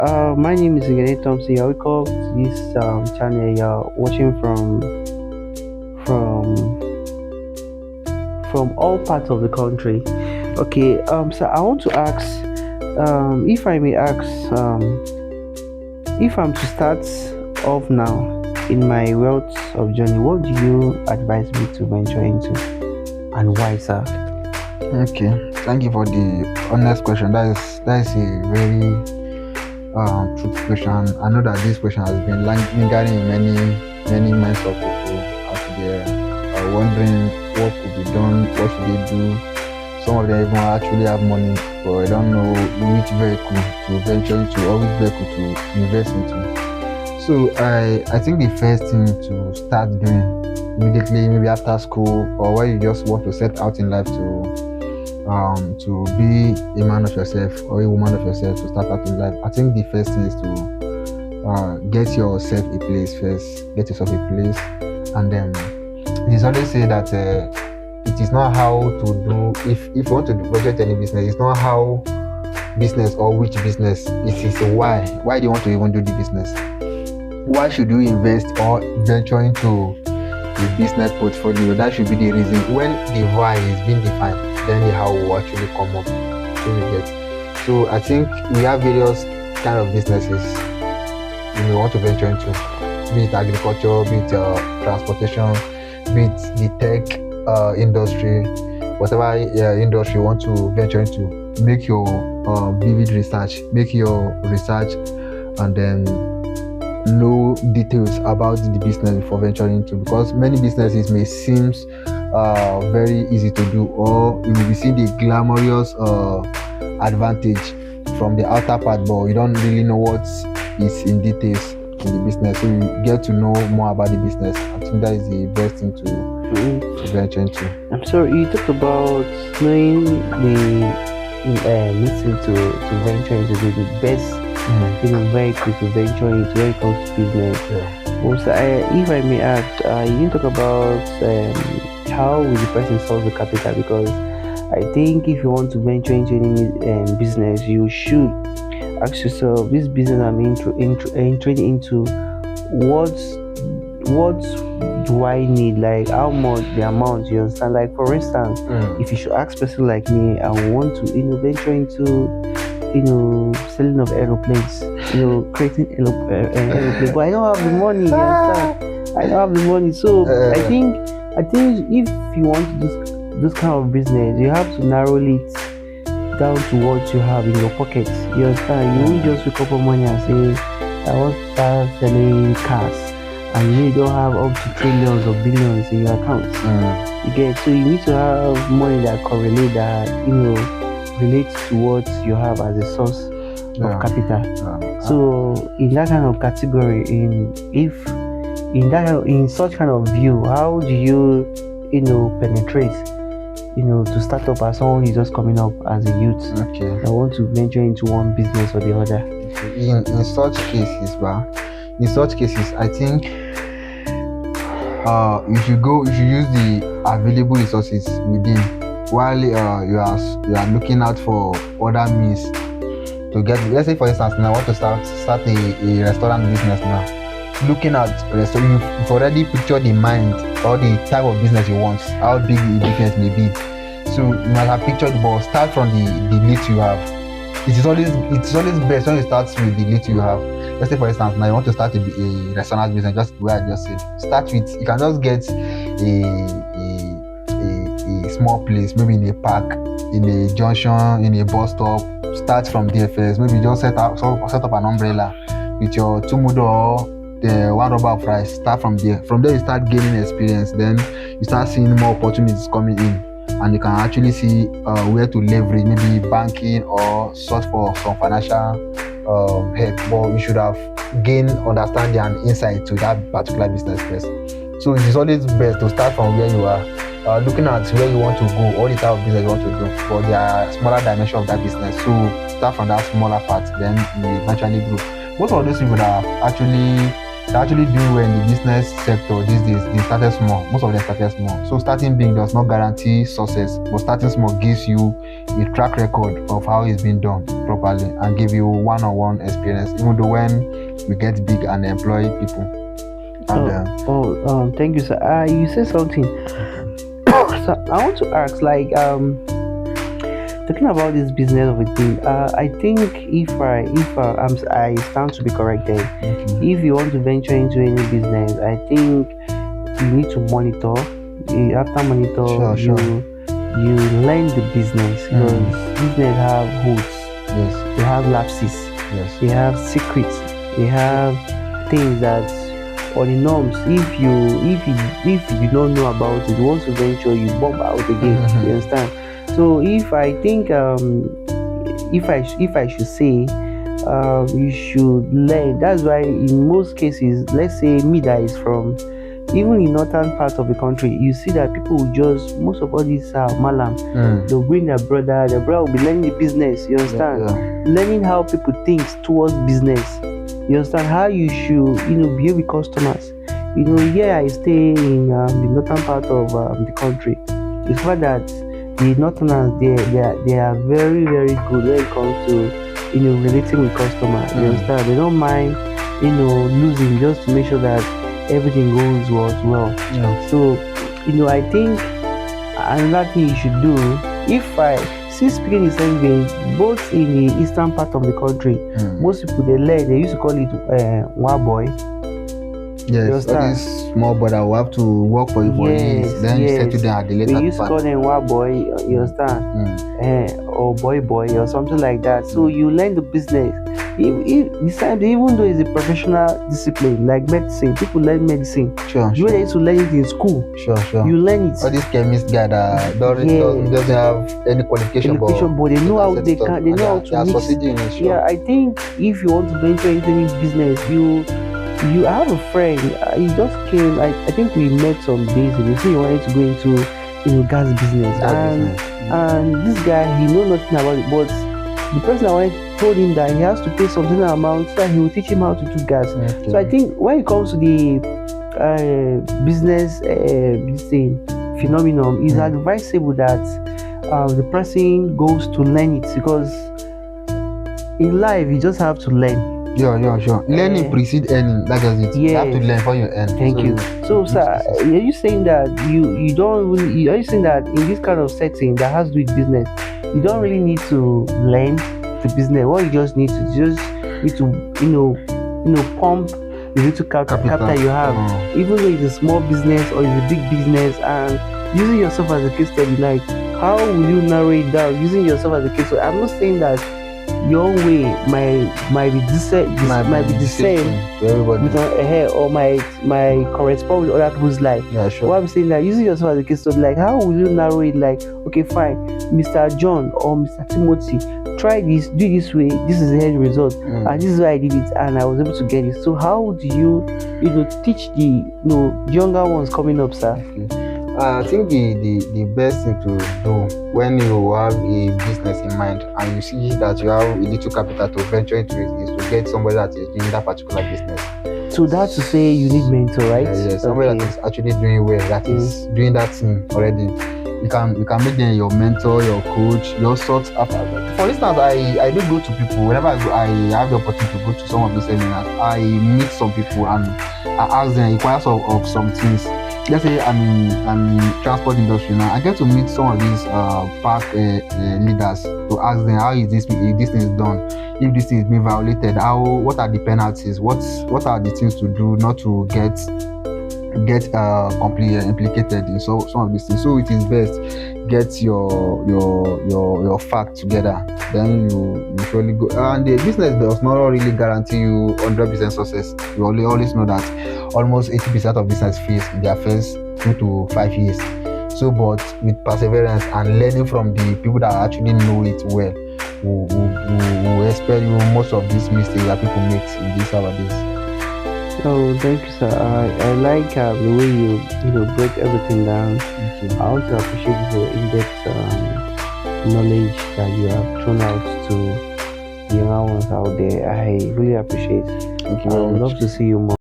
My name is Ngene Thompson. You're welcome to this channel. You're watching from from all parts of the country. Okay. So I want to ask, if I may ask, if I'm to start off now in my wealth of journey, what do you advise me to venture into, and why, sir? Okay, thank you for the honest question. That is a very truth question. I know that this question has been lingering in many minds of people out there, wondering what could be done, what should they do. Some of them even actually have money, but I don't know which vehicle to venture into or which vehicle to invest into. So I think the first thing to start doing immediately, maybe after school or when you just want to set out in life to be a man of yourself or a woman of yourself to start out in life. I think the first thing is to get yourself a place first. Get yourself a place, and then it is always say that it is not how to do. If you want to budget any business, it's not how business or which business. It is why. Why do you want to even do the business? Why should you invest or venture into a business portfolio? That should be the reason. When the why is being defined, then the how will actually come up. So you get. So I think we have various kind of businesses you may want to venture into, be it agriculture, be it transportation, be it the tech industry, whatever industry you want to venture into. Make your vivid research, make your research, and then know details about the business before venturing into, because many businesses may seem very easy to do, or you will be seeing the glamorous advantage from the outer part, but you don't really know what is in details in the business. So you get to know more about the business. I think that is the best thing to venture into. I'm sorry, you talked about knowing the missing to venture into the best vehicle to venture into when it comes to business. Yeah. Also, if I may ask, you didn't talk about how will the person solve the capital, because I think if you want to venture into any business, you should ask yourself, this business I'm entering into, what do I need? Like how much the amount, you understand? Like for instance, if you should ask person like me, I want to venture into selling of aeroplanes, creating aeroplanes, but I don't have the money, you understand? I don't have the money. So I think if you want to do this kind of business, you have to narrow it down to what you have in your pocket. You understand? You won't just wake up one morning and say, I want to start selling cars, and you don't have up to trillions or billions in your accounts. You get, so you need to have money that correlate, that relates to what you have as a source of capital. So in that kind of category, in such kind of view, how do you penetrate to start up as someone who's just coming up as a youth? Okay. I want to venture into one business or the other. In such cases, I think you should use the available resources within, while you are looking out for other means to get. Let's say for instance, now I want to start a restaurant business now. Looking at restaurant, you've already pictured in mind or the type of business you want, how big the business may be. So you might have pictured, but start from the little you have. It's always best when you start with the little you have. Let's say for instance, now you want to start a restaurant business, just the way I just said. Start with, you can just get a small place, maybe in a park, in a junction, in a bus stop. Start from there first. Maybe just set up an umbrella with your two mudo or the one rubber of rice. Start from there. From there you start gaining experience. Then you start seeing more opportunities coming in, and you can actually see where to leverage, maybe banking or search for some financial help. But you should have gained understanding and insight to that particular business first. So it is always best to start from where you are, looking at where you want to go, all the type of business you want to do, but there are smaller dimensions of that business. So start from that smaller part, then you eventually grow. Most of those people that have actually to actually do well in the business sector these days, they started small. Most of them started small. So starting big does not guarantee success, but starting small gives you a track record of how it's been done properly and give you one-on-one experience, even though when we get big and employ people. And, thank you, sir. You said something. So I want to ask, like, talking about this business of a thing. I think if I stand to be corrected, if you want to venture into any business, I think you need to monitor. After monitor, you learn the business, because business have hoods. Yes. They have lapses. Yes. They have secrets. They have things that or the norms. If you do not know about it, once you venture, you bump out again. You understand? So if I think if I should say, you should learn. That's why in most cases, let's say me that is from even in northern parts of the country, you see that people will just, most of all these malam, they'll bring their brother will be learning the business. You understand? Learning how people think towards business. You understand how you should, behave with customers. Here I stay in the northern part of the country. It's fact that the northerners they are very, very good when it comes to relating with customers. You understand? They don't mind losing just to make sure that everything goes well. So I think another thing you should do, if I speaking the same way, both in the eastern part of the country, most people they used to call it one boy. Yes, that is small boy that will have to work for you for years. Then you settle down at the later part. They used to call them one boy, you understand? Or boy or something like that. So you learn the business. Even though it's a professional discipline like medicine, people learn medicine. Sure. You used to learn it in school. Sure. You learn it. All these chemists guy that doesn't have any qualification, but they know how they know how to mix. Yeah, I think if you want to venture into any business, you have a friend. He just came. I think we met some days ago. So he wanted to go into gas business, and this guy, he know nothing about it, but the person I wanted told him that he has to pay something amount so that he will teach him how to do gas. So I think when it comes to the business phenomenon, it's advisable that the person goes to learn it, because in life you just have to learn. Sure. Learning precedes earning. That is it. You have to learn before you earn. Thank you. So, sir, are you saying that you don't really? Are you saying that in this kind of setting that has to do with business, you don't really need to learn the business? What you just need to pump the little capital you have, even though it's a small business or it's a big business, and using yourself as a case study. Like, how will you narrow it down using yourself as a case study? I'm not saying that your way might be the same to everybody, with or my correspond with other people's life. Yeah, sure. What I'm saying, like, using yourself as a case study, like, how will you narrow it? Like, okay, fine, Mr. John or Mr. Timothy, try this, do this way, this is the end result, and this is why I did it, and I was able to get it. So how do you teach the younger ones coming up, sir? I think the best thing to do when you have a business in mind and you see that you have a little capital to venture into it is to get somebody that is doing that particular business. So that's to say you need mentor, right? Yes, somebody that is actually doing well, that is doing that thing already. You can make them your mentor, your coach, your sort after. For instance, I do go to people whenever I have the opportunity to go to some of these seminars. I meet some people and I ask them inquiries of some things. Let's say I'm in transport industry now. I get to meet some of these park leaders to ask them how is this thing is done, if this thing is being violated, what are the penalties, what are the things to do not to get completely implicated in some of these things. So it is best get your facts together, then you surely go. And the business does not really guarantee you 100% success. You always know that almost 80% of business fails in their first 2 to 5 years. So, but with perseverance and learning from the people that actually know it well, will expel you most of these mistakes that people make in this nowadays. Oh, thank you, sir. I like the way you break everything down. I also appreciate the in-depth knowledge that you have thrown out to the young ones out there. I really appreciate. Thank you very much. I would love to see you more.